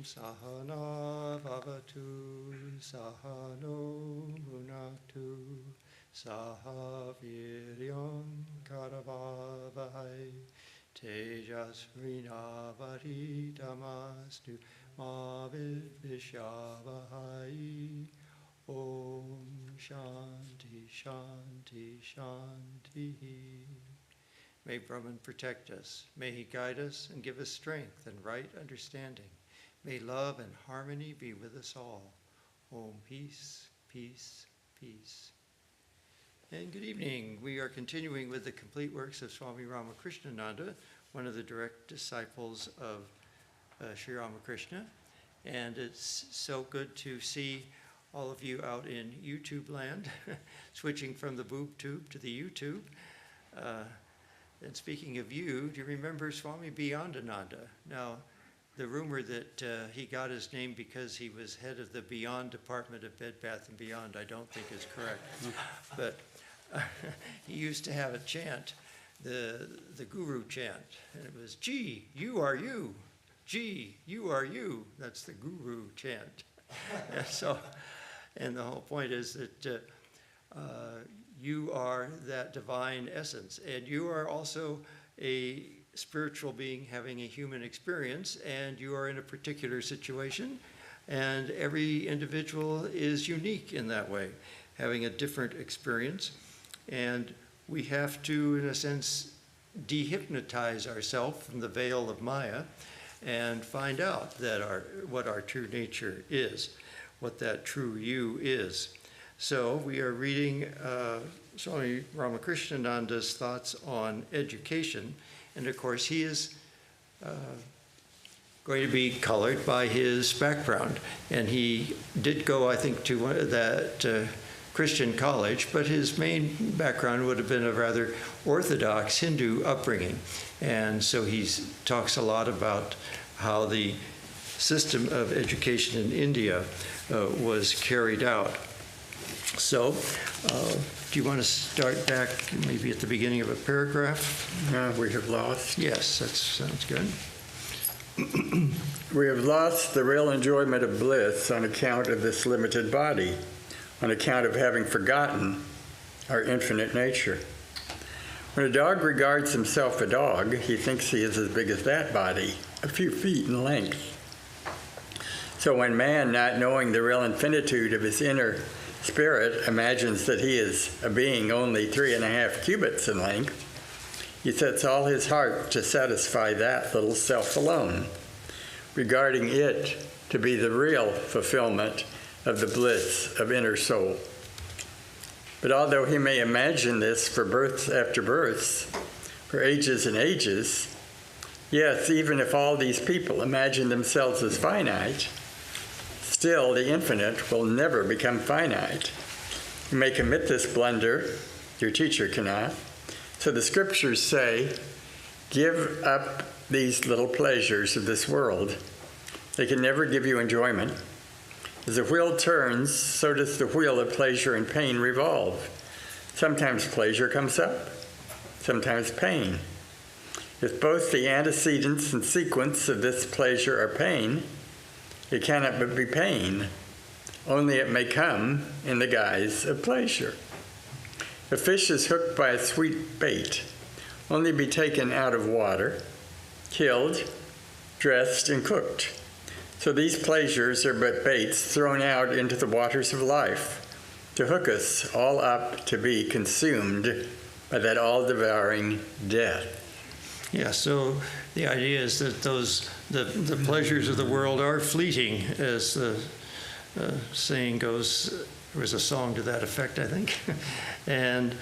Sahana Bhavatu Sahano Bhunaktu Saha Viryam Karavavai Tejasvinavaditamastu Ma Vidvishavahai. Om Shanti Shanti Shanti. May Brahman protect us. May he guide us and give us strength and right understanding. May love and harmony be with us all. Om, peace, peace, peace. And good evening. We are continuing with the complete works of Swami Ramakrishnananda, one of the direct disciples of Sri Ramakrishna. And it's so good to see all of you out in YouTube land, switching from the boob tube to the YouTube. And speaking of you, do you remember Swami Atmavidyananda? Now, the rumor that he got his name because he was head of the Beyond Department of Bed Bath & Beyond, I don't think is correct. But he used to have a chant, the guru chant, and it was, "Gee, you are you. Gee, you are you." That's the guru chant. And the whole point is that you are that divine essence, and you are also a spiritual being having a human experience, and you are in a particular situation, and every individual is unique in that way, having a different experience. And we have to, in a sense, dehypnotize ourselves from the veil of Maya and find out that what our true nature is, what that true you is. So we are reading Swami Ramakrishnananda's thoughts on education. And of course, he is going to be colored by his background. And he did go, I think, to that Christian college, but his main background would have been a rather orthodox Hindu upbringing. And so he talks a lot about how the system of education in India was carried out. So, do you want to start back maybe at the beginning of a paragraph? We have lost. Yes, that sounds good. We have lost the real enjoyment of bliss on account of this limited body, on account of having forgotten our infinite nature. When a dog regards himself a dog, he thinks he is as big as that body, a few feet in length. So when man, not knowing the real infinitude of his inner spirit, imagines that he is a being only 3.5 cubits in length, he sets all his heart to satisfy that little self alone, regarding it to be the real fulfillment of the bliss of inner soul. But although he may imagine this for births after births, for ages and ages, yes, even if all these people imagine themselves as finite, still the infinite will never become finite. You may commit this blunder, your teacher cannot. So the scriptures say, give up these little pleasures of this world. They can never give you enjoyment. As the wheel turns, so does the wheel of pleasure and pain revolve. Sometimes pleasure comes up, sometimes pain. If both the antecedents and sequence of this pleasure are pain, it cannot but be pain, only it may come in the guise of pleasure. A fish is hooked by a sweet bait, only be taken out of water, killed, dressed, and cooked. So these pleasures are but baits thrown out into the waters of life to hook us all up to be consumed by that all-devouring death. Yeah, so the idea is that the pleasures of the world are fleeting, as the saying goes. There was a song to that effect, I think. And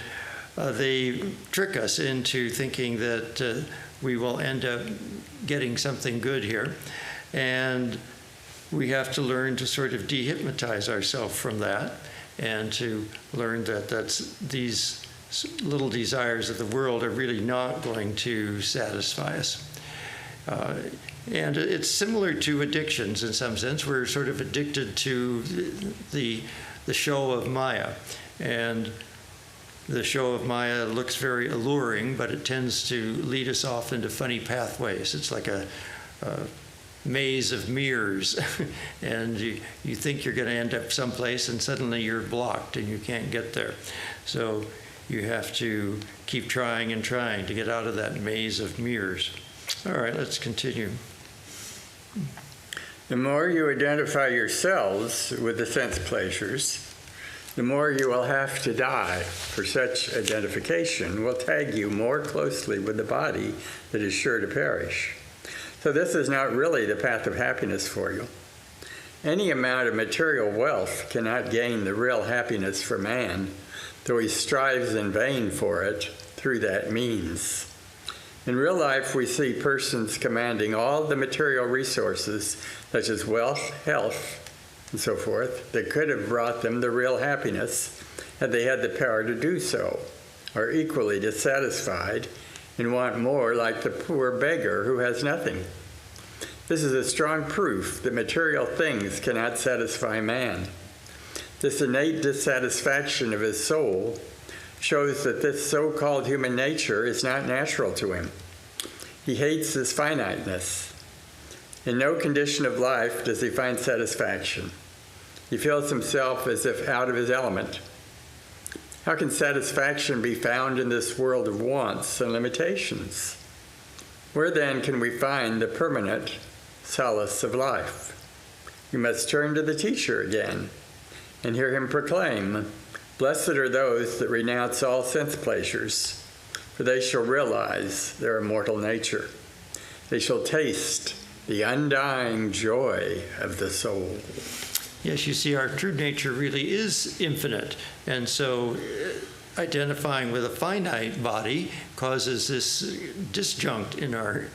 they trick us into thinking that we will end up getting something good here. And we have to learn to sort of dehypnotize ourselves from that and to learn that these little desires of the world are really not going to satisfy us. And it's similar to addictions in some sense. We're sort of addicted to the show of Maya. And the show of Maya looks very alluring, but it tends to lead us off into funny pathways. It's like a maze of mirrors, and you think you're going to end up someplace, and suddenly you're blocked and you can't get there. So you have to keep trying and trying to get out of that maze of mirrors. All right, let's continue. The more you identify yourselves with the sense pleasures, the more you will have to die, for such identification will tag you more closely with the body that is sure to perish. So this is not really the path of happiness for you. Any amount of material wealth cannot gain the real happiness for man, though he strives in vain for it through that means. In real life, we see persons commanding all the material resources, such as wealth, health, and so forth, that could have brought them the real happiness had they had the power to do so, are equally dissatisfied and want more, like the poor beggar who has nothing. This is a strong proof that material things cannot satisfy man. This innate dissatisfaction of his soul shows that this so-called human nature is not natural to him. He hates his finiteness. In no condition of life does he find satisfaction. He feels himself as if out of his element. How can satisfaction be found in this world of wants and limitations? Where then can we find the permanent solace of life? We must turn to the teacher again and hear him proclaim, "Blessed are those that renounce all sense pleasures, for they shall realize their immortal nature. They shall taste the undying joy of the soul." Yes, you see, our true nature really is infinite. And so identifying with a finite body causes this disjunct in our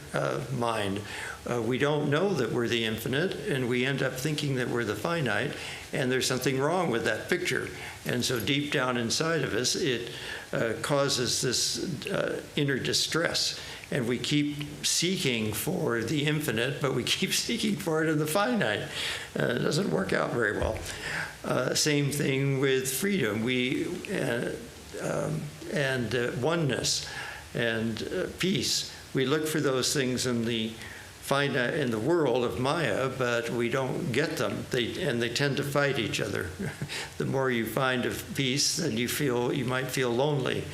mind. We don't know that we're the infinite, and we end up thinking that we're the finite, and there's something wrong with that picture. And so deep down inside of us, it causes this inner distress. And we keep seeking for the infinite, but we keep seeking for it in the finite. It doesn't work out very well. Same thing with freedom. And oneness and peace. We look for those things in the finite, in the world of Maya, but we don't get them. And they tend to fight each other. The more you find of peace, then you might feel lonely,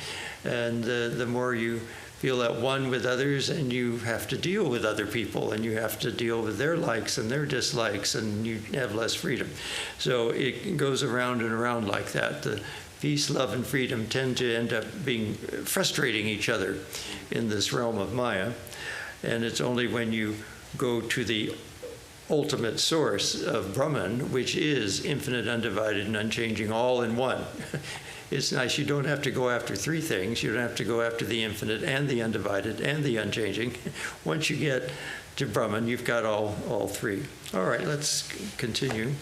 and the more you feel at one with others, and you have to deal with other people, and you have to deal with their likes and their dislikes, and you have less freedom. So it goes around and around like that. The peace, love, and freedom tend to end up being frustrating each other in this realm of Maya. And it's only when you go to the ultimate source of Brahman, which is infinite, undivided, and unchanging, all in one. It's nice. You don't have to go after three things. You don't have to go after the infinite and the undivided and the unchanging. Once you get to Brahman, you've got all three. All right, let's continue.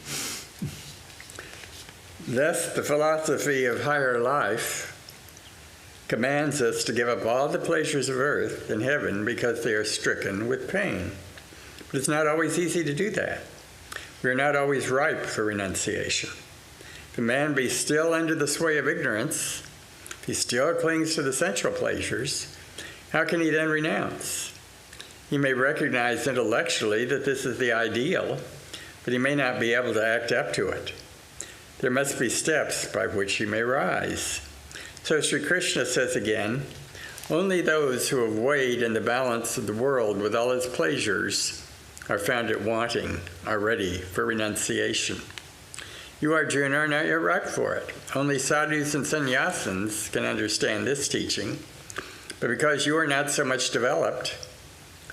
Thus, the philosophy of higher life commands us to give up all the pleasures of earth and heaven because they are stricken with pain. But it's not always easy to do that. We are not always ripe for renunciation. If a man be still under the sway of ignorance, if he still clings to the sensual pleasures, how can he then renounce? He may recognize intellectually that this is the ideal, but he may not be able to act up to it. There must be steps by which he may rise. So Sri Krishna says again, only those who have weighed in the balance of the world with all its pleasures are found it wanting, are ready for renunciation. You, Arjuna, are not yet ripe for it. Only sadhus and sannyasins can understand this teaching. But because you are not so much developed,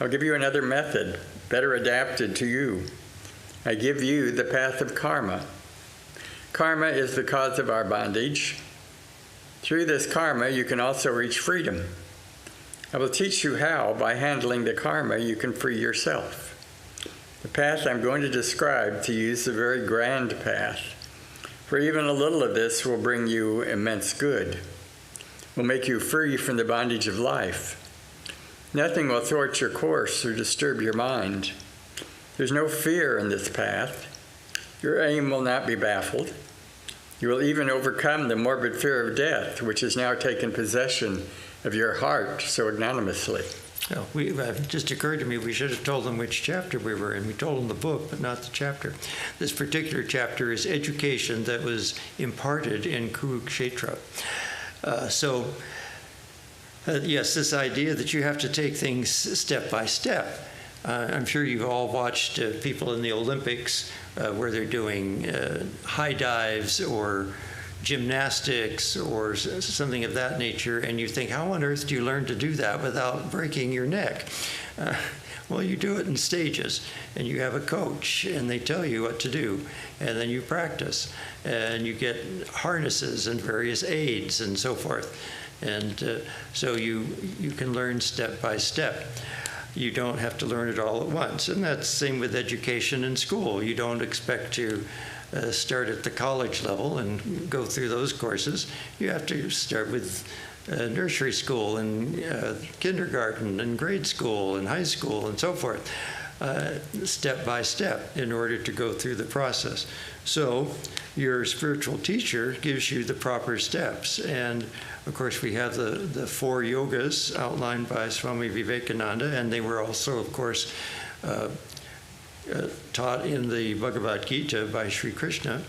I'll give you another method, better adapted to you. I give you the path of karma. Karma is the cause of our bondage. Through this karma, you can also reach freedom. I will teach you how, by handling the karma, you can free yourself. The path I'm going to describe to you is a very grand path, for even a little of this will bring you immense good, will make you free from the bondage of life. Nothing will thwart your course or disturb your mind. There's no fear in this path. Your aim will not be baffled. You will even overcome the morbid fear of death, which has now taken possession of your heart so ignominiously. Oh, it just occurred to me we should have told them which chapter we were in. We told them the book, but not the chapter. This particular chapter is education that was imparted in Kurukshetra. Yes, this idea that you have to take things step by step. I'm sure you've all watched people in the Olympics where they're doing high dives or gymnastics or something of that nature, and you think, how on earth do you learn to do that without breaking your neck? Well, you do it in stages, and you have a coach, and they tell you what to do, and then you practice, and you get harnesses and various aids and so forth. And so you can learn step by step. You don't have to learn it all at once. And that's the same with education in school. You don't expect to start at the college level and go through those courses. You have to start with nursery school and kindergarten and grade school and high school and so forth, step by step in order to go through the process. So your spiritual teacher gives you the proper steps. And of course, we have the 4 yogas outlined by Swami Vivekananda, and they were also, of course, taught in the Bhagavad Gita by Sri Krishna.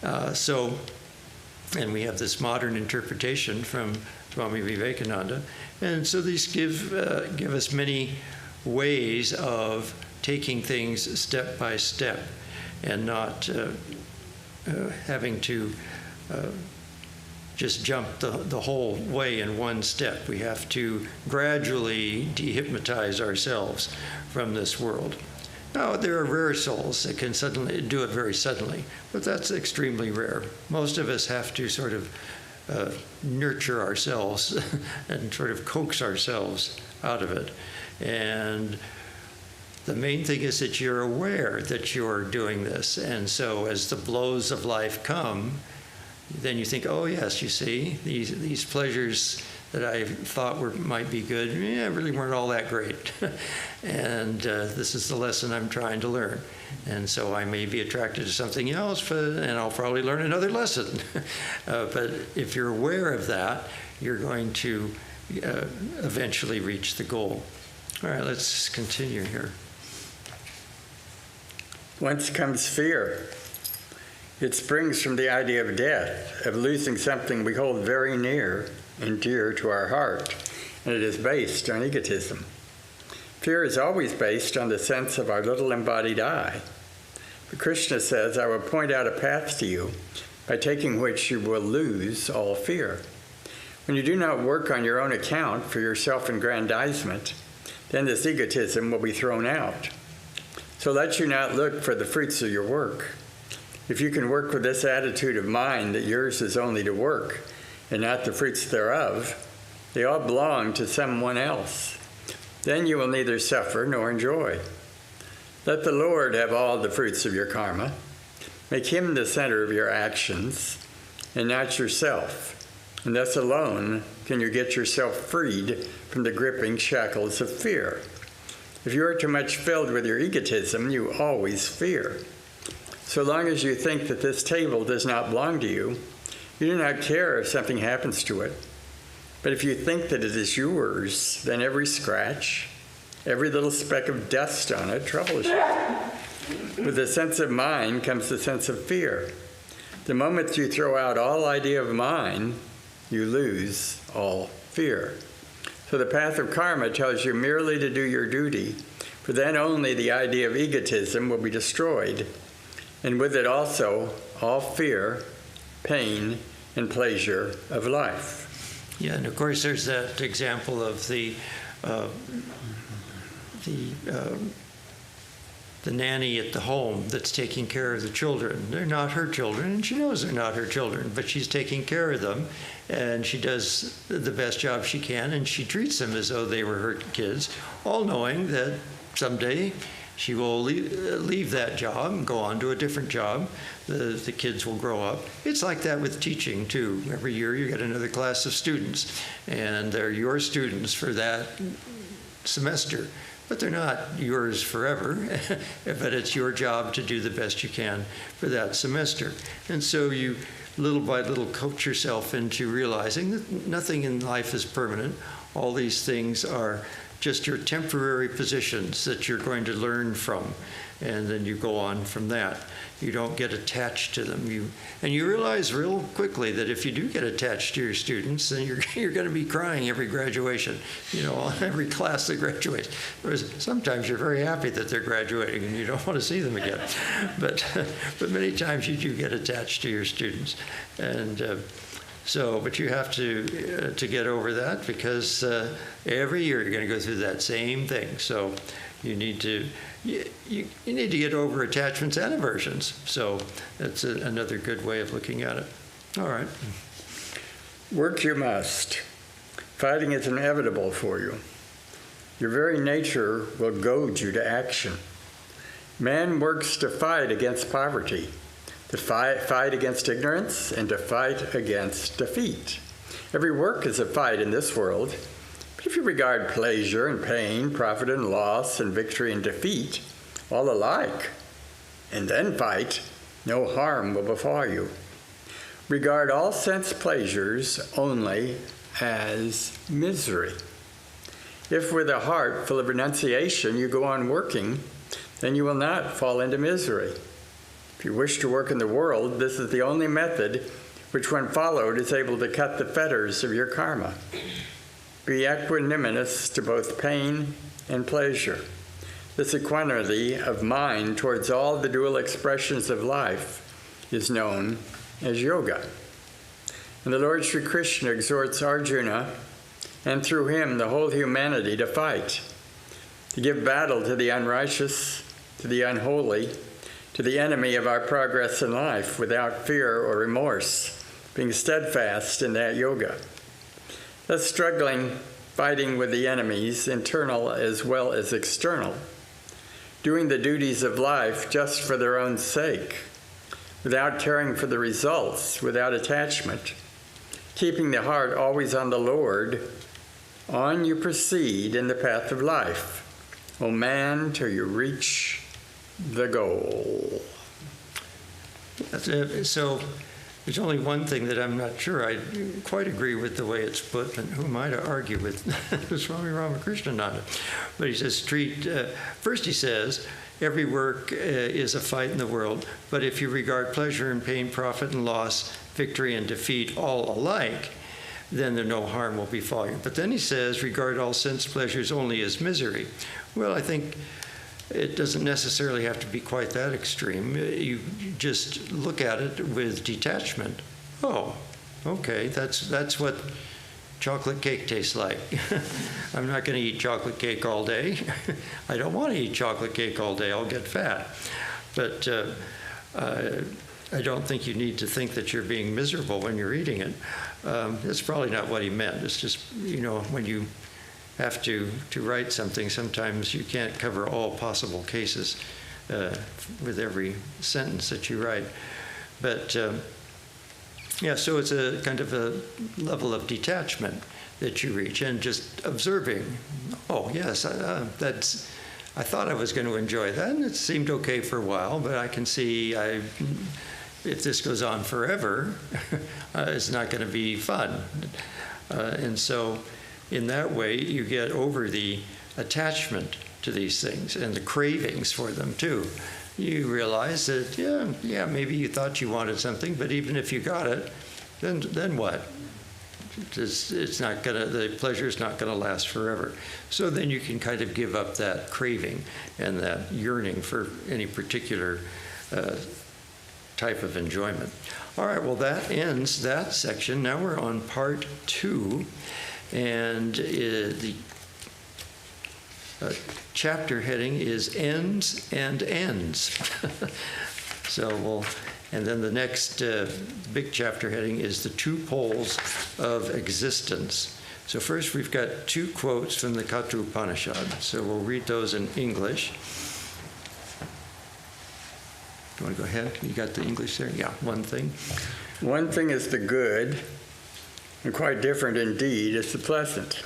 And we have this modern interpretation from Swami Vivekananda. And so these give us many ways of taking things step by step and not having to just jump the whole way in one step. We have to gradually dehypnotize ourselves from this world. Now, there are rare souls that can suddenly do it very suddenly, but that's extremely rare. Most of us have to sort of nurture ourselves and sort of coax ourselves out of it. And the main thing is that you're aware that you're doing this. And so as the blows of life come, then you think, oh yes, you see, these pleasures that I thought might be good, really weren't all that great. And this is the lesson I'm trying to learn. And so I may be attracted to something else, and I'll probably learn another lesson. But if you're aware of that, you're going to eventually reach the goal. All right, let's continue here. Whence comes fear? It springs from the idea of death, of losing something we hold very near and dear to our heart, and it is based on egotism. Fear is always based on the sense of our little embodied I. But Krishna says, I will point out a path to you, by taking which you will lose all fear. When you do not work on your own account for your self-aggrandizement, then this egotism will be thrown out. So let you not look for the fruits of your work. If you can work with this attitude of mind that yours is only to work, and not the fruits thereof, they all belong to someone else. Then you will neither suffer nor enjoy. Let the Lord have all the fruits of your karma. Make him the center of your actions, and not yourself. And thus alone can you get yourself freed from the gripping shackles of fear. If you are too much filled with your egotism, you always fear. So long as you think that this table does not belong to you, you do not care if something happens to it. But if you think that it is yours, then every scratch, every little speck of dust on it troubles you. With the sense of mine comes the sense of fear. The moment you throw out all idea of mine, you lose all fear. So the path of karma tells you merely to do your duty, for then only the idea of egotism will be destroyed, and with it also all fear, pain, and pleasure of life. Yeah, and of course there's that example of the nanny at the home that's taking care of the children. They're not her children, and she knows they're not her children, but she's taking care of them, and she does the best job she can, and she treats them as though they were her kids, all knowing that someday she will leave that job and go on to a different job. The kids will grow up. It's like that with teaching, too. Every year you get another class of students, and they're your students for that semester. But they're not yours forever, but it's your job to do the best you can for that semester. And so you, little by little, coach yourself into realizing that nothing in life is permanent. All these things are just your temporary positions that you're going to learn from, and then you go on from that. You don't get attached to them. And you realize real quickly that if you do get attached to your students, then you're going to be crying every graduation, every class that graduates. Whereas sometimes you're very happy that they're graduating and you don't want to see them again. But many times you do get attached to your students. And but you have to get over that, because every year you're going to go through that same thing. So you need to get over attachments and aversions. So that's another good way of looking at it. All right. Work you must. Fighting is inevitable for you. Your very nature will goad you to action. Man works to fight against poverty, to fight against ignorance, and to fight against defeat. Every work is a fight in this world. But if you regard pleasure and pain, profit and loss, and victory and defeat all alike, and then fight, no harm will befall you. Regard all sense pleasures only as misery. If with a heart full of renunciation you go on working, then you will not fall into misery. If you wish to work in the world, this is the only method which, when followed, is able to cut the fetters of your karma. Be equanimous to both pain and pleasure. This equanimity of mind towards all the dual expressions of life is known as yoga. And the Lord Sri Krishna exhorts Arjuna, and through him the whole humanity, to fight, to give battle to the unrighteous, to the unholy, to the enemy of our progress in life without fear or remorse, being steadfast in that yoga. Thus struggling, fighting with the enemies, internal as well as external, doing the duties of life just for their own sake, without caring for the results, without attachment, keeping the heart always on the Lord, on you proceed in the path of life, O man, till you reach the goal. So there's only one thing that I'm not sure I quite agree with the way it's put, and who am I to argue with Swami Ramakrishnananda? But he says, first he says, every work is a fight in the world, but if you regard pleasure and pain, profit and loss, victory and defeat all alike, then no harm will befall you. But then he says, regard all sense pleasures only as misery. Well, I think it doesn't necessarily have to be quite that extreme. You just look at it with detachment. Oh, okay, that's what chocolate cake tastes like. I'm not going to eat chocolate cake all day. I don't want to eat chocolate cake all day. I'll get fat. But I don't think you need to think that you're being miserable when you're eating it. That's probably not what he meant. It's just, when you have to write something, sometimes you can't cover all possible cases with every sentence that you write. But so it's a kind of a level of detachment that you reach, and just observing, oh yes, I thought I was going to enjoy that, and it seemed okay for a while, but I can see if this goes on forever, it's not going to be fun. And so in that way, you get over the attachment to these things and the cravings for them too. You realize that, yeah, maybe you thought you wanted something, but even if you got it, then what? It's not gonna, the pleasure is not gonna last forever. So then you can kind of give up that craving and that yearning for any particular type of enjoyment. All right, well, that ends that section. Now we're on part 2, and the chapter heading is Ends and Ends. And then the next big chapter heading is the 2 poles of existence. So first we've got 2 quotes from the Katha Upanishad. So we'll read those in English. Do you want to go ahead? You got the English there? Yeah, one thing. One thing is the good, and quite different indeed is the pleasant.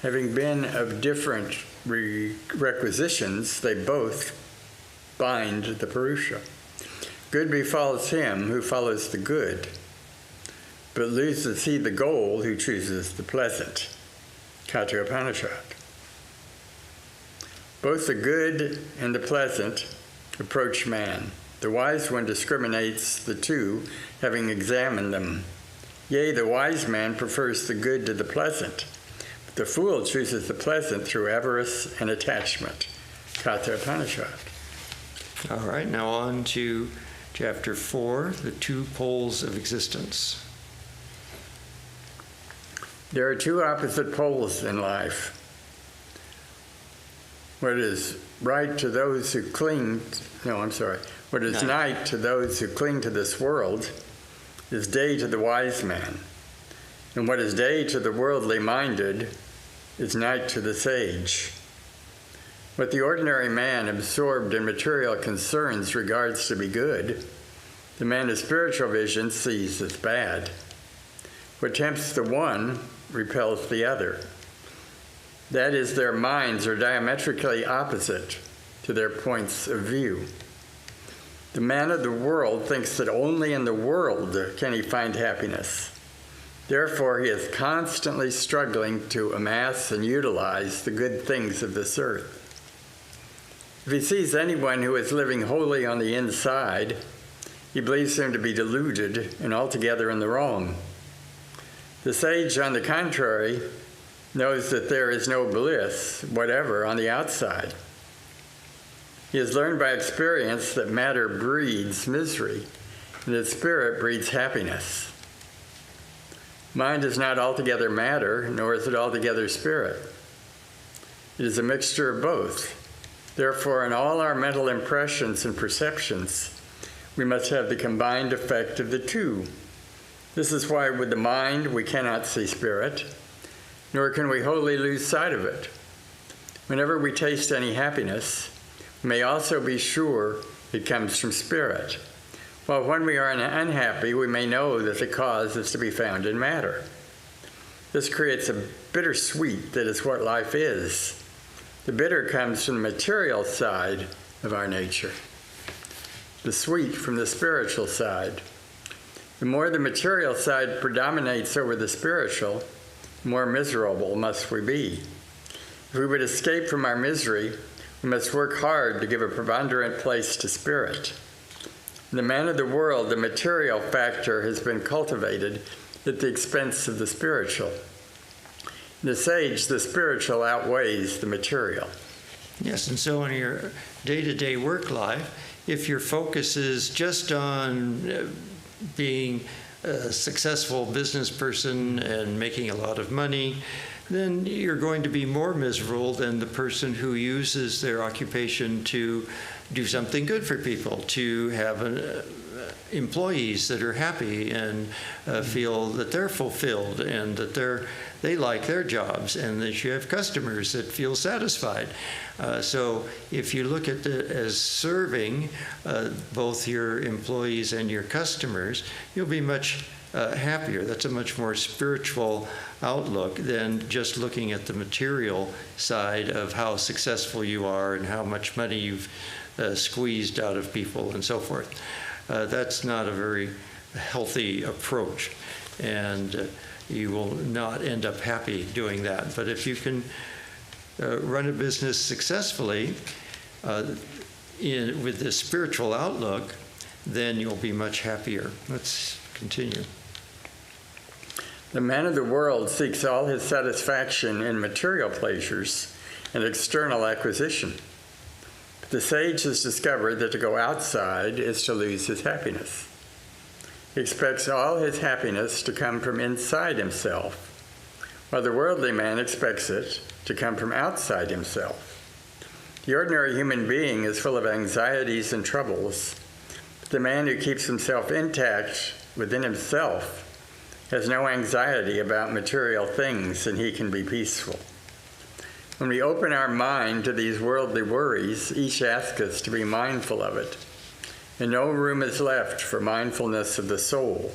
Having been of different requisitions, they both bind the Purusha. Good befalls him who follows the good, but loses he the goal who chooses the pleasant. Katha Upanishad. Both the good and the pleasant approach man. The wise one discriminates the two, having examined them. Yea, the wise man prefers the good to the pleasant, but the fool chooses the pleasant through avarice and attachment. Katha Upanishad. All right, now on to Chapter 4, the two poles of existence. There are two opposite poles in life. What is right to those who cling, what is night to those who cling to this world is day to the wise man. And what is day to the worldly minded is night to the sage. What the ordinary man absorbed in material concerns regards to be good, the man of spiritual vision sees as bad. What tempts the one repels the other. That is, their minds are diametrically opposite to their points of view. The man of the world thinks that only in the world can he find happiness. Therefore, he is constantly struggling to amass and utilize the good things of this earth. If he sees anyone who is living wholly on the inside, he believes him to be deluded and altogether in the wrong. The sage, on the contrary, knows that there is no bliss whatever on the outside. He has learned by experience that matter breeds misery, and that spirit breeds happiness. Mind is not altogether matter, nor is it altogether spirit. It is a mixture of both. Therefore, in all our mental impressions and perceptions, we must have the combined effect of the two. This is why with the mind we cannot see spirit, nor can we wholly lose sight of it. Whenever we taste any happiness, we may also be sure it comes from spirit, while when we are unhappy, we may know that the cause is to be found in matter. This creates a bittersweet that is what life is. The bitter comes from the material side of our nature, the sweet from the spiritual side. The more the material side predominates over the spiritual, the more miserable must we be. If we would escape from our misery, we must work hard to give a preponderant place to spirit. In the man of the world, the material factor has been cultivated at the expense of the spiritual. In the sage, the spiritual outweighs the material. Yes, and so in your day-to-day work life, if your focus is just on being a successful business person and making a lot of money, then you're going to be more miserable than the person who uses their occupation to do something good for people, to have employees that are happy and feel that they're fulfilled and that they like their jobs, and that you have customers that feel satisfied. So if you look at it as serving both your employees and your customers, you'll be much happier. That's a much more spiritual outlook than just looking at the material side of how successful you are and how much money you've squeezed out of people and so forth. That's not a very healthy approach, and you will not end up happy doing that. But if you can run a business successfully with this spiritual outlook, then you'll be much happier. Let's continue. The man of the world seeks all his satisfaction in material pleasures and external acquisition. But the sage has discovered that to go outside is to lose his happiness. He expects all his happiness to come from inside himself, while the worldly man expects it to come from outside himself. The ordinary human being is full of anxieties and troubles, but the man who keeps himself intact within himself has no anxiety about material things, and he can be peaceful. When we open our mind to these worldly worries, each asks us to be mindful of it, and no room is left for mindfulness of the soul.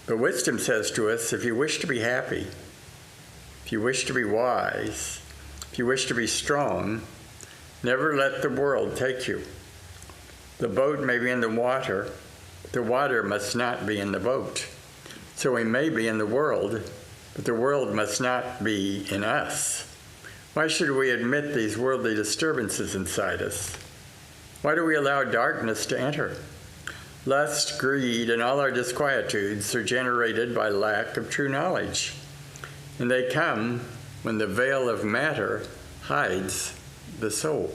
But wisdom says to us, if you wish to be happy, if you wish to be wise, if you wish to be strong, never let the world take you. The boat may be in the water, but the water must not be in the boat. So we may be in the world, but the world must not be in us. Why should we admit these worldly disturbances inside us? Why do we allow darkness to enter? Lust, greed, and all our disquietudes are generated by lack of true knowledge. And they come when the veil of matter hides the soul.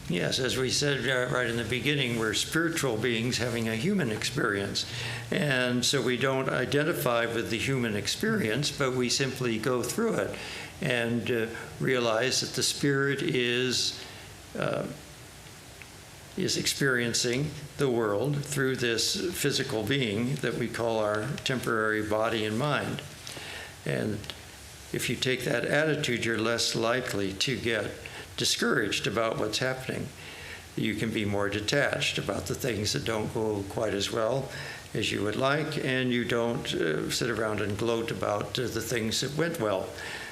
Yes, as we said right in the beginning, we're spiritual beings having a human experience. And so we don't identify with the human experience, but we simply go through it and realize that the spirit is experiencing the world through this physical being that we call our temporary body and mind. And if you take that attitude, you're less likely to get discouraged about what's happening. You can be more detached about the things that don't go quite as well as you would like, and you don't sit around and gloat about the things that went well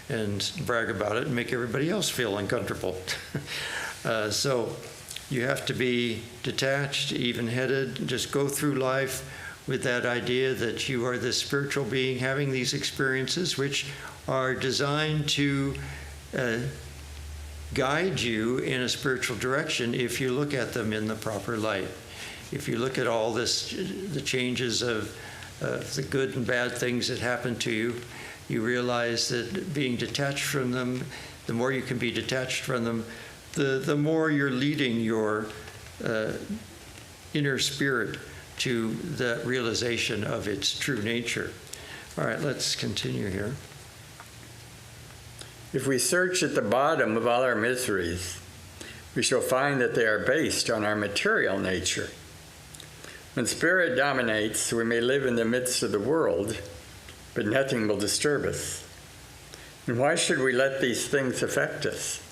and brag about it and make everybody else feel uncomfortable. So you have to be detached, even-headed, just go through life with that idea that you are this spiritual being having these experiences which are designed to guide you in a spiritual direction if you look at them in the proper light. If you look at all this, the changes of the good and bad things that happen to you, you realize that being detached from them, the more you can be detached from them, the more you're leading your inner spirit to the realization of its true nature. All right, let's continue here. If we search at the bottom of all our miseries, we shall find that they are based on our material nature. When spirit dominates, we may live in the midst of the world, but nothing will disturb us. And why should we let these things affect us?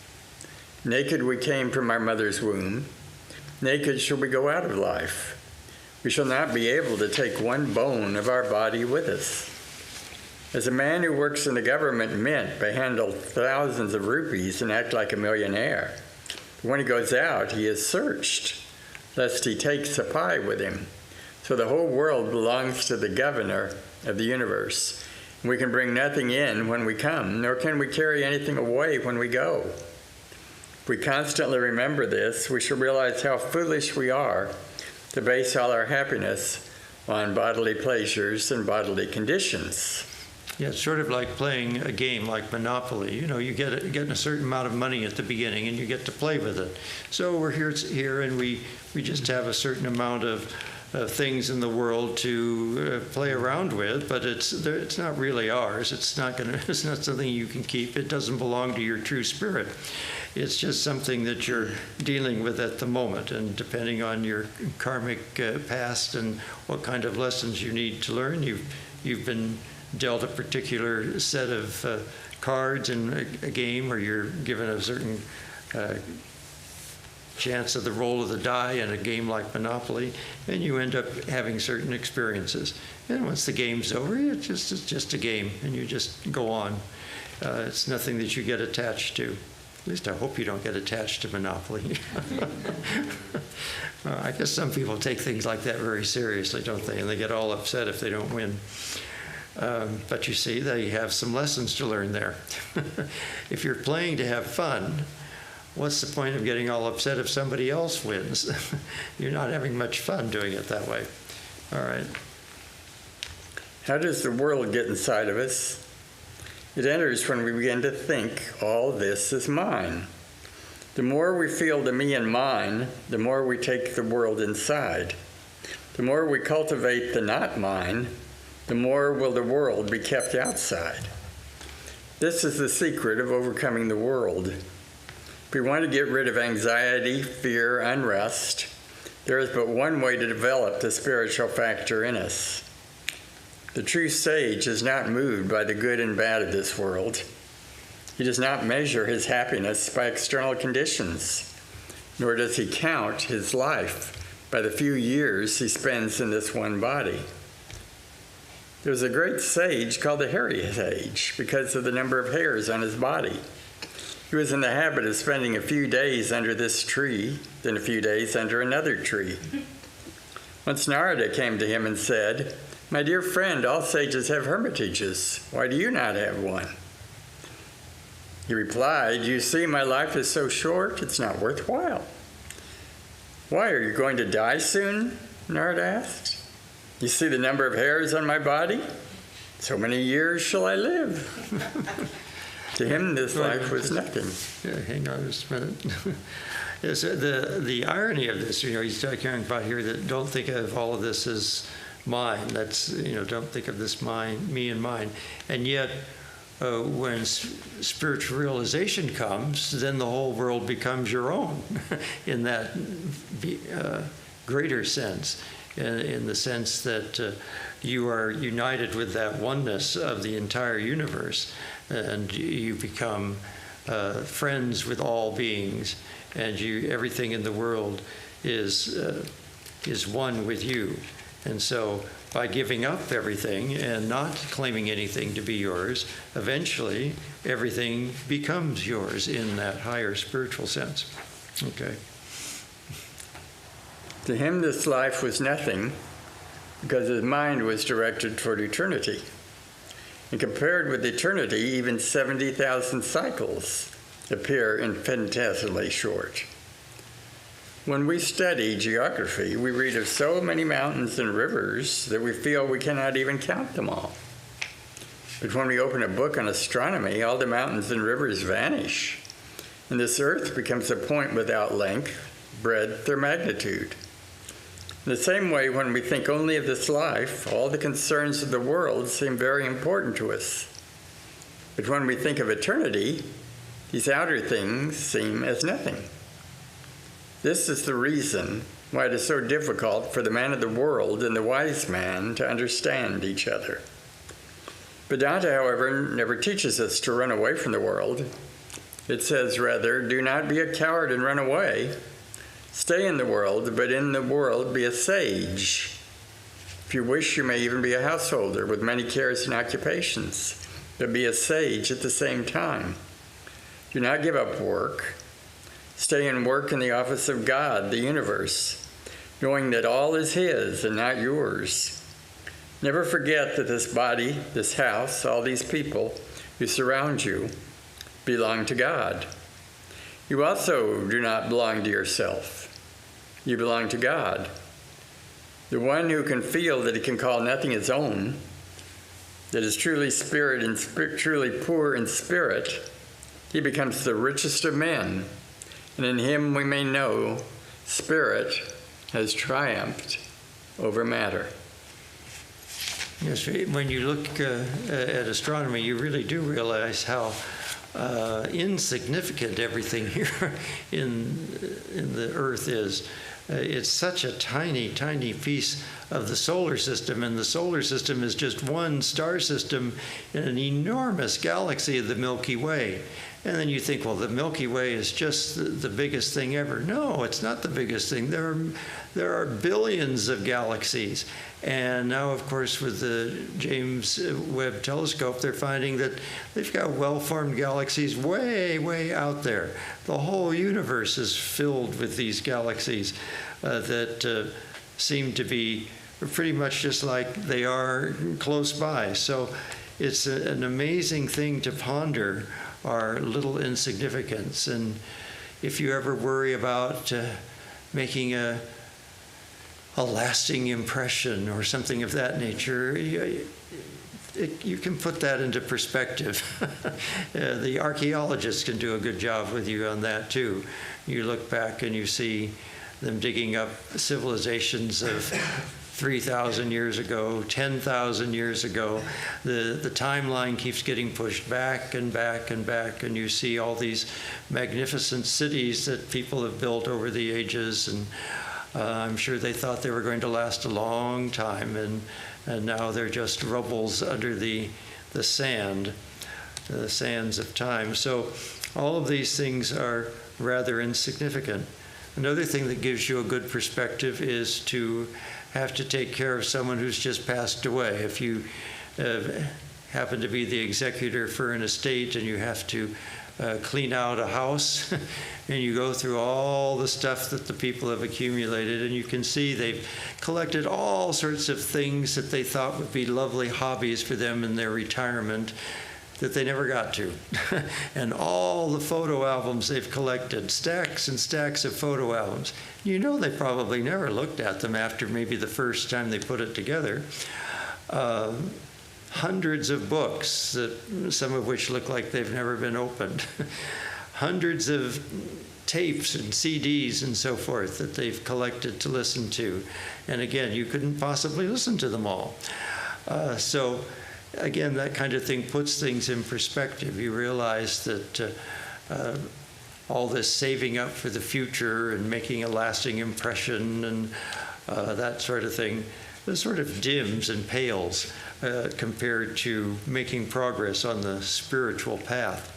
Naked we came from our mother's womb. Naked shall we go out of life. We shall not be able to take one bone of our body with us. As a man who works in the government mint may handle thousands of rupees and act like a millionaire, but when he goes out, he is searched, lest he takes a pie with him. So the whole world belongs to the governor of the universe. And we can bring nothing in when we come, nor can we carry anything away when we go. If we constantly remember this, we shall realize how foolish we are to base all our happiness on bodily pleasures and bodily conditions. Yeah, it's sort of like playing a game like Monopoly. You know, you get a certain amount of money at the beginning and you get to play with it. So we're here and we just have a certain amount of things in the world to play around with, but it's not really ours. It's not something you can keep. It doesn't belong to your true spirit. It's just something that you're dealing with at the moment, and depending on your karmic past and what kind of lessons you need to learn, you've been dealt a particular set of cards in a game, or you're given a certain chance of the roll of the die in a game like Monopoly, and you end up having certain experiences. And once the game's over, it's just a game, and you just go on. It's nothing that you get attached to. At least I hope you don't get attached to Monopoly. I guess some people take things like that very seriously, don't they? And they get all upset if they don't win. But you see, they have some lessons to learn there. If you're playing to have fun, what's the point of getting all upset if somebody else wins? You're not having much fun doing it that way. All right. How does the world get inside of us? It enters when we begin to think all this is mine. The more we feel the me and mine, the more we take the world inside. The more we cultivate the not mine, the more will the world be kept outside. This is the secret of overcoming the world. If we want to get rid of anxiety, fear, unrest, there is but one way to develop the spiritual factor in us. The true sage is not moved by the good and bad of this world. He does not measure his happiness by external conditions, nor does he count his life by the few years he spends in this one body. There's a great sage called the hairy sage because of the number of hairs on his body. He was in the habit of spending a few days under this tree, then a few days under another tree. Once Narada came to him and said, My dear friend, all sages have hermitages. Why do you not have one? He replied, you see, my life is so short, it's not worthwhile. Why, are you going to die soon? Narada asked. You see the number of hairs on my body? So many years shall I live. To him, this life was nothing. Yeah, hang on just a minute. Yes, the irony of this, he's talking about here that don't think of all of this as mine. That's, don't think of this mine, me and mine. And yet, when spiritual realization comes, then the whole world becomes your own in that greater sense, in the sense that you are united with that oneness of the entire universe, and you become friends with all beings, and everything in the world is one with you. And so by giving up everything and not claiming anything to be yours, eventually everything becomes yours in that higher spiritual sense. Okay. To him, this life was nothing because his mind was directed toward eternity. And compared with eternity, even 70,000 cycles appear infinitesimally short. When we study geography, we read of so many mountains and rivers that we feel we cannot even count them all. But when we open a book on astronomy, all the mountains and rivers vanish, and this earth becomes a point without length, breadth, or magnitude. In the same way, when we think only of this life, all the concerns of the world seem very important to us. But when we think of eternity, these outer things seem as nothing. This is the reason why it is so difficult for the man of the world and the wise man to understand each other. Vedanta, however, never teaches us to run away from the world. It says, rather, do not be a coward and run away. Stay in the world, but in the world be a sage. If you wish, you may even be a householder with many cares and occupations, but be a sage at the same time. Do not give up work. Stay and work in the office of God, the universe, knowing that all is His and not yours. Never forget that this body, this house, all these people who surround you belong to God. You also do not belong to yourself. You belong to God. The one who can feel that he can call nothing his own, that is truly spirit and truly poor in spirit, he becomes the richest of men. And in him we may know spirit has triumphed over matter. Yes, when you look at astronomy, you really do realize how insignificant everything here in the Earth is. It's such a tiny, tiny piece of the solar system, and the solar system is just one star system in an enormous galaxy of the Milky Way. And then you think, well, the Milky Way is just the biggest thing ever. No, it's not the biggest thing. There are billions of galaxies. And now, of course, with the James Webb Telescope, they're finding that they've got well-formed galaxies way, way out there. The whole universe is filled with these galaxies that seem to be pretty much just like they are close by. So it's an amazing thing to ponder our little insignificance. And if you ever worry about making a lasting impression or something of that nature, you can put that into perspective. The archaeologists can do a good job with you on that too. You look back and you see them digging up civilizations of 3,000 years ago, 10,000 years ago. The timeline keeps getting pushed back and back and back, and you see all these magnificent cities that people have built over the ages, and I'm sure they thought they were going to last a long time, and now they're just rubbles under the sands of time. So all of these things are rather insignificant. Another thing that gives you a good perspective is to have to take care of someone who's just passed away. If you happen to be the executor for an estate and you have to clean out a house, and you go through all the stuff that the people have accumulated, and you can see they've collected all sorts of things that they thought would be lovely hobbies for them in their retirement that they never got to. And all the photo albums they've collected, stacks and stacks of photo albums. You know they probably never looked at them after maybe the first time they put it together. Hundreds of books, that, some of which look like they've never been opened. Hundreds of tapes and CDs and so forth that they've collected to listen to. And again, you couldn't possibly listen to them all. So again, that kind of thing puts things in perspective. You realize that all this saving up for the future and making a lasting impression and that sort of thing, this sort of dims and pales compared to making progress on the spiritual path.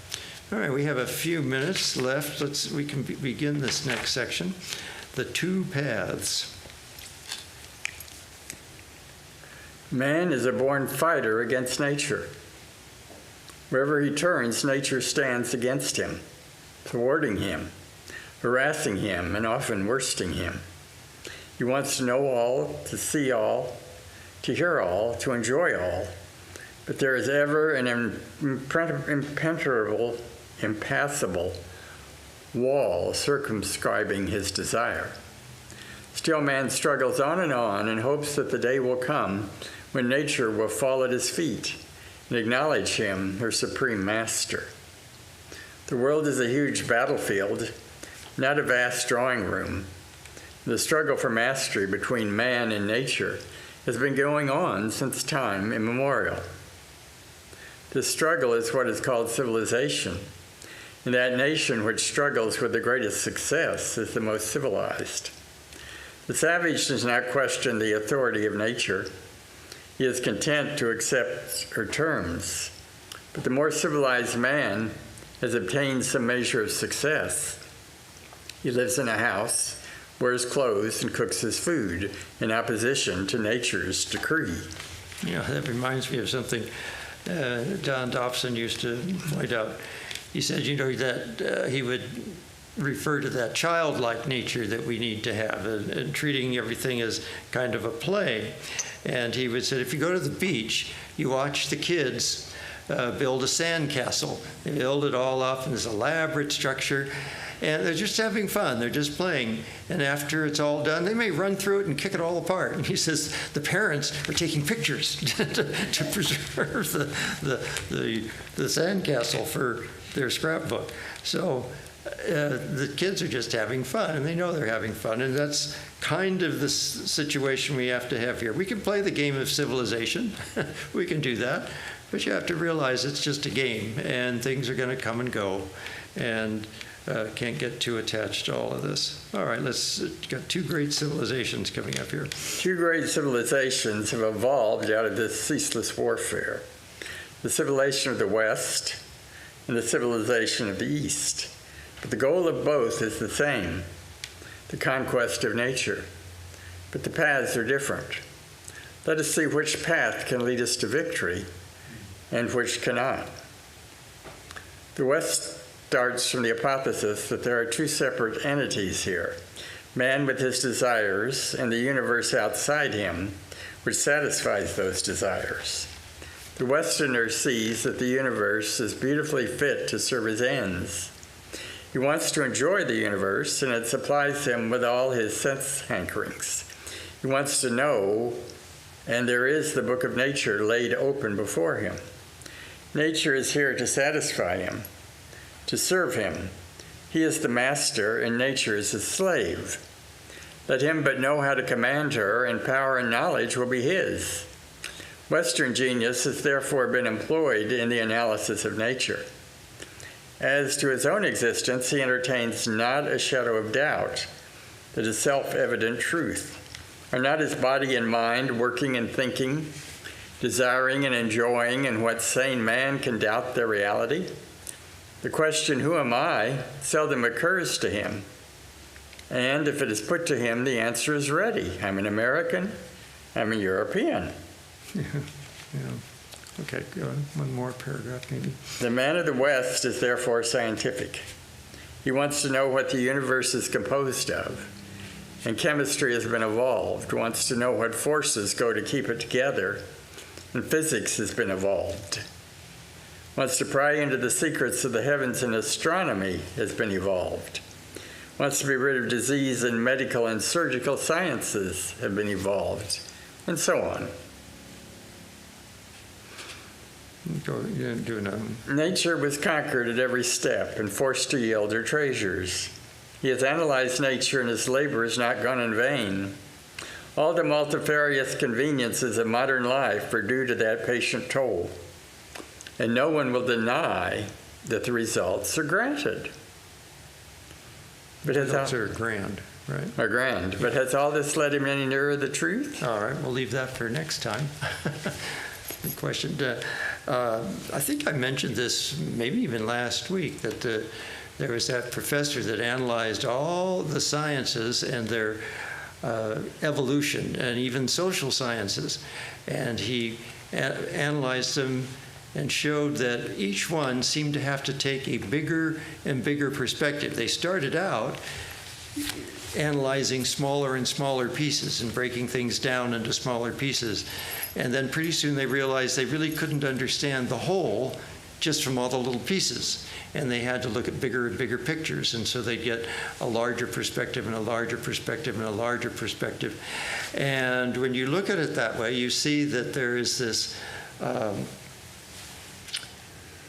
All right, we have a few minutes left. We can begin this next section, the two paths. Man is a born fighter against nature. Wherever he turns, nature stands against him, thwarting him, harassing him, and often worsting him. He wants to know all, to see all, to hear all, to enjoy all, but there is ever an impenetrable, impassable wall circumscribing his desire. Still, man struggles on and hopes that the day will come when nature will fall at his feet and acknowledge him, her supreme master. The world is a huge battlefield, not a vast drawing room. The struggle for mastery between man and nature has been going on since time immemorial. This struggle is what is called civilization, and that nation which struggles with the greatest success is the most civilized. The savage does not question the authority of nature. He is content to accept her terms. But the more civilized man has obtained some measure of success. He lives in a house, wears clothes, and cooks his food in opposition to nature's decree. Yeah, that reminds me of something Don Dobson used to point out. He said, that he would refer to that childlike nature that we need to have and treating everything as kind of a play. And he would say, if you go to the beach, you watch the kids build a sandcastle. They build it all up in this elaborate structure, and they're just having fun. They're just playing. And after it's all done, they may run through it and kick it all apart. And he says the parents are taking pictures to preserve the sandcastle for their scrapbook. So the kids are just having fun, and they know they're having fun, and that's kind of the situation we have to have here. We can play the game of civilization. We can do that, but you have to realize it's just a game, and things are going to come and go, and can't get too attached to all of this. All right, let's got two great civilizations coming up here. Two great civilizations have evolved out of this ceaseless warfare. The civilization of the West and the civilization of the East. But the goal of both is the same, the conquest of nature. But the paths are different. Let us see which path can lead us to victory and which cannot. The West starts from the hypothesis that there are two separate entities here, man with his desires and the universe outside him, which satisfies those desires. The Westerner sees that the universe is beautifully fit to serve his ends. He wants to enjoy the universe, and it supplies him with all his sense hankerings. He wants to know, and there is the book of nature laid open before him. Nature is here to satisfy him, to serve him. He is the master, and nature is his slave. Let him but know how to command her, and power and knowledge will be his. Western genius has therefore been employed in the analysis of nature. As to his own existence, he entertains not a shadow of doubt that is self-evident truth. Are not his body and mind working and thinking, desiring and enjoying, and what sane man can doubt their reality? The question, who am I, seldom occurs to him. And if it is put to him, the answer is ready. I'm an American. I'm a European. Yeah. Okay, go on. One more paragraph maybe. The man of the West is therefore scientific. He wants to know what the universe is composed of. And chemistry has been evolved, wants to know what forces go to keep it together. And physics has been evolved. Wants to pry into the secrets of the heavens, and astronomy has been evolved. Wants to be rid of disease, and medical and surgical sciences have been evolved, and so on. Nature was conquered at every step and forced to yield her treasures. He has analyzed nature, and his labor has not gone in vain. All the multifarious conveniences of modern life are due to that patient toll, and no one will deny that the results are granted. But Results are grand, right? Are grand. But has all this led him any nearer the truth? All right, we'll leave that for next time. Good question. I think I mentioned this maybe even last week, that there was that professor that analyzed all the sciences and their evolution, and even social sciences. And he analyzed them and showed that each one seemed to have to take a bigger and bigger perspective. They started out analyzing smaller and smaller pieces and breaking things down into smaller pieces. And then pretty soon they realized they really couldn't understand the whole just from all the little pieces. And they had to look at bigger and bigger pictures. And so they'd get a larger perspective and a larger perspective and a larger perspective. And when you look at it that way, you see that there is this,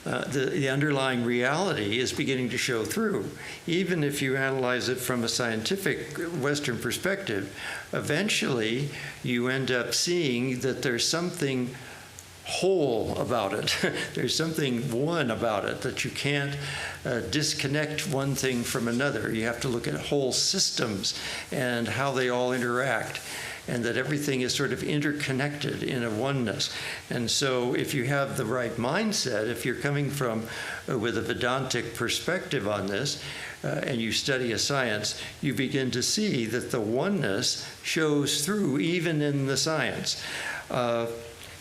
the underlying reality is beginning to show through. Even if you analyze it from a scientific Western perspective, eventually you end up seeing that there's something whole about it. There's something one about it, that you can't disconnect one thing from another. You have to look at whole systems and how they all interact, and that everything is sort of interconnected in a oneness. And so if you have the right mindset, if you're coming from with a Vedantic perspective on this, and you study a science, you begin to see that the oneness shows through even in the science.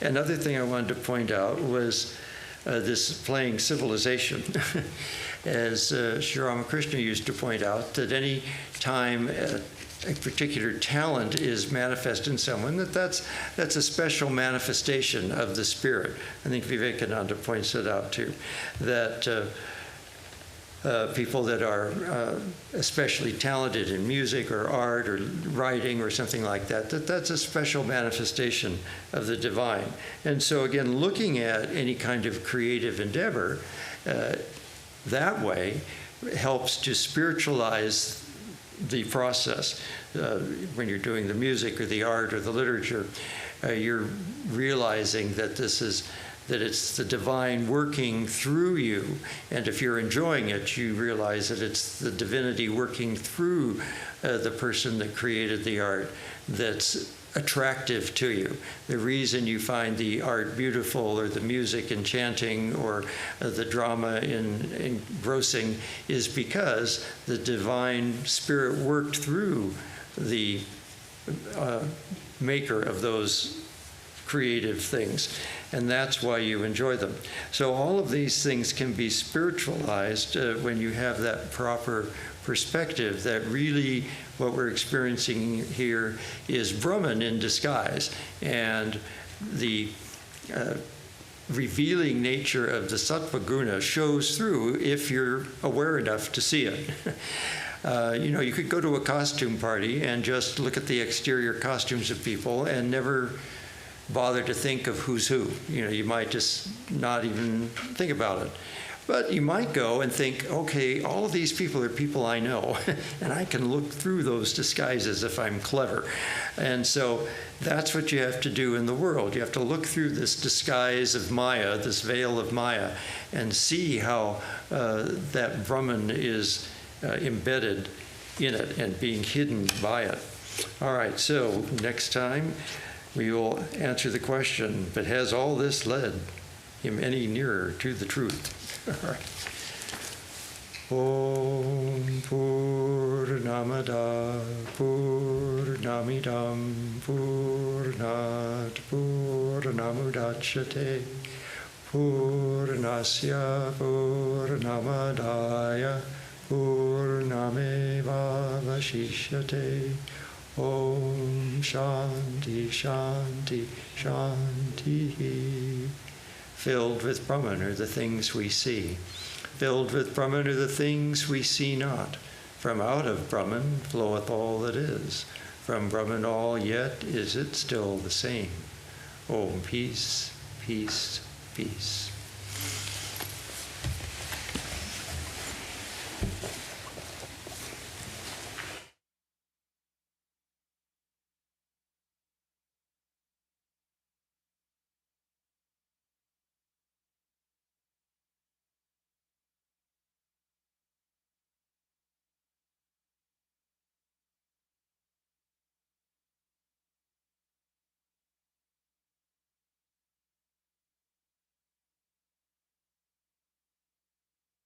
Another thing I wanted to point out was this playing civilization. As Sri Ramakrishna used to point out, that any time a particular talent is manifest in someone, that's a special manifestation of the spirit. I think Vivekananda points it out too, that people that are especially talented in music or art or writing or something like that, that's a special manifestation of the divine. And so again, looking at any kind of creative endeavor that way helps to spiritualize the process. When you're doing the music or the art or the literature, you're realizing that it's the divine working through you. And if you're enjoying it, you realize that it's the divinity working through the person that created the art that's attractive to you. The reason you find the art beautiful, or the music enchanting, or the drama engrossing, is because the divine spirit worked through the maker of those creative things, and that's why you enjoy them. So all of these things can be spiritualized when you have that proper perspective, that really what we're experiencing here is Brahman in disguise, and the revealing nature of the sattva guna shows through if you're aware enough to see it. You could go to a costume party and just look at the exterior costumes of people and never bother to think of who's who. You might just not even think about it. But you might go and think, okay, all of these people are people I know, and I can look through those disguises if I'm clever. And so that's what you have to do in the world. You have to look through this disguise of Maya, this veil of Maya, and see how that Brahman is embedded in it and being hidden by it. All right, so next time we will answer the question, but has all this led him any nearer to the truth? All right. Om Purnamada Purnamidam Purnat Purnamudachyate Purnasya Purnamadaya Purnameva Vashishyate. Om Shanti Shanti Shanti. Filled with Brahman are the things we see. Filled with Brahman are the things we see not. From out of Brahman floweth all that is. From Brahman all, yet is it still the same. Om, peace, peace, peace.